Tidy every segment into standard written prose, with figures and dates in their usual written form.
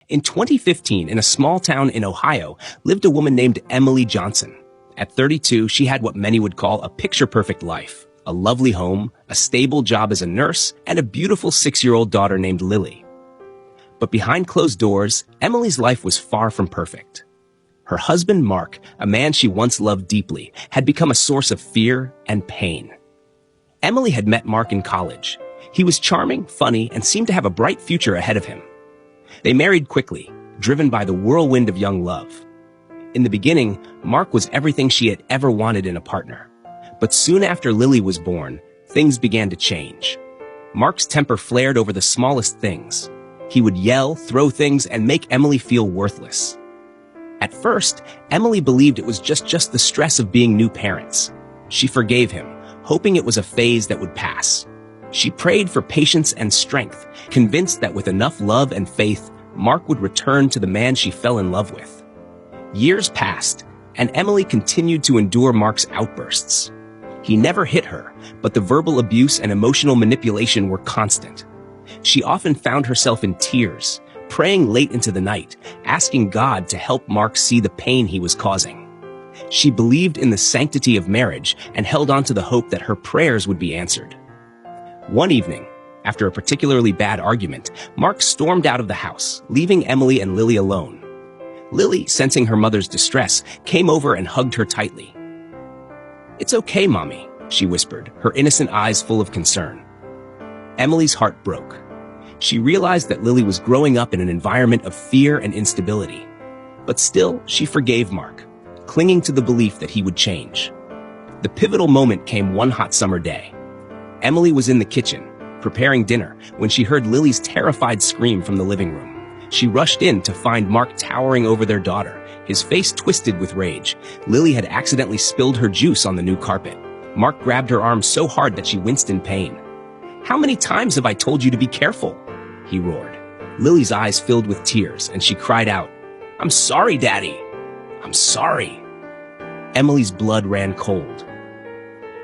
In 2015, in a small town in Ohio, lived a woman named Emily Johnson. At 32, she had what many would call a picture-perfect life. A lovely home, a stable job as a nurse, and a beautiful 6-year-old daughter named Lily. But behind closed doors, Emily's life was far from perfect. Her husband, Mark, a man she once loved deeply, had become a source of fear and pain. Emily had met Mark in college. He was charming, funny, and seemed to have a bright future ahead of him. They married quickly, driven by the whirlwind of young love. In the beginning, Mark was everything she had ever wanted in a partner. But soon after Lily was born, things began to change. Mark's temper flared over the smallest things. He would yell, throw things, and make Emily feel worthless. At first, Emily believed it was just the stress of being new parents. She forgave him, hoping it was a phase that would pass. She prayed for patience and strength, convinced that with enough love and faith, Mark would return to the man she fell in love with. Years passed, and Emily continued to endure Mark's outbursts. He never hit her, but the verbal abuse and emotional manipulation were constant. She often found herself in tears, praying late into the night, asking God to help Mark see the pain he was causing. She believed in the sanctity of marriage and held on to the hope that her prayers would be answered. One evening, after a particularly bad argument, Mark stormed out of the house, leaving Emily and Lily alone. Lily, sensing her mother's distress, came over and hugged her tightly. "It's okay, Mommy," she whispered, her innocent eyes full of concern. Emily's heart broke. She realized that Lily was growing up in an environment of fear and instability. But still, she forgave Mark, clinging to the belief that he would change. The pivotal moment came one hot summer day. Emily was in the kitchen, preparing dinner, when she heard Lily's terrified scream from the living room. She rushed in to find Mark towering over their daughter, his face twisted with rage. Lily had accidentally spilled her juice on the new carpet. Mark grabbed her arm so hard that she winced in pain. "How many times have I told you to be careful?" he roared. Lily's eyes filled with tears, and she cried out, "I'm sorry, Daddy. I'm sorry." Emily's blood ran cold.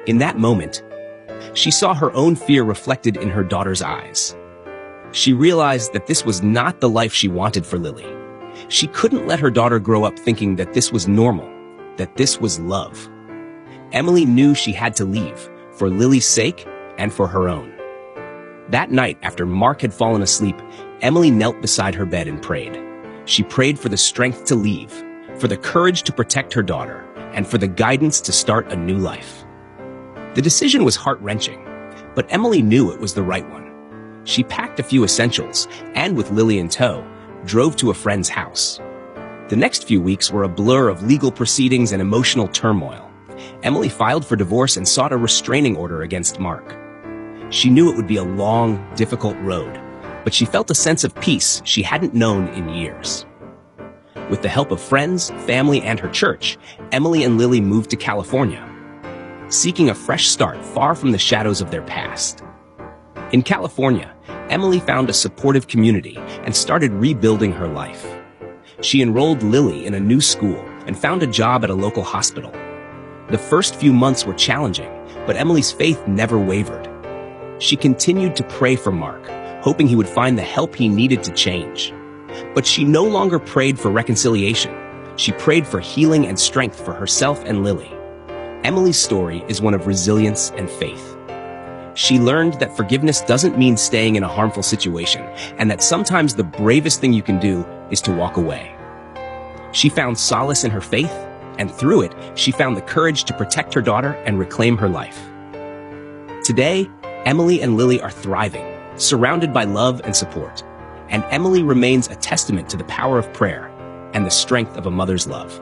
In that moment, she saw her own fear reflected in her daughter's eyes. She realized that this was not the life she wanted for Lily. She couldn't let her daughter grow up thinking that this was normal, that this was love. Emily knew she had to leave, for Lily's sake and for her own. That night, after Mark had fallen asleep, Emily knelt beside her bed and prayed. She prayed for the strength to leave, for the courage to protect her daughter, and for the guidance to start a new life. The decision was heart-wrenching, but Emily knew it was the right one. She packed a few essentials, and with Lily in tow, drove to a friend's house. The next few weeks were a blur of legal proceedings and emotional turmoil. Emily filed for divorce and sought a restraining order against Mark. She knew it would be a long, difficult road, but she felt a sense of peace she hadn't known in years. With the help of friends, family, and her church, Emily and Lily moved to California, seeking a fresh start far from the shadows of their past. In California, Emily found a supportive community and started rebuilding her life. She enrolled Lily in a new school and found a job at a local hospital. The first few months were challenging, but Emily's faith never wavered. She continued to pray for Mark, hoping he would find the help he needed to change. But she no longer prayed for reconciliation. She prayed for healing and strength for herself and Lily. Emily's story is one of resilience and faith. She learned that forgiveness doesn't mean staying in a harmful situation, and that sometimes the bravest thing you can do is to walk away. She found solace in her faith, and through it, she found the courage to protect her daughter and reclaim her life. Today, Emily and Lily are thriving, surrounded by love and support, and Emily remains a testament to the power of prayer and the strength of a mother's love.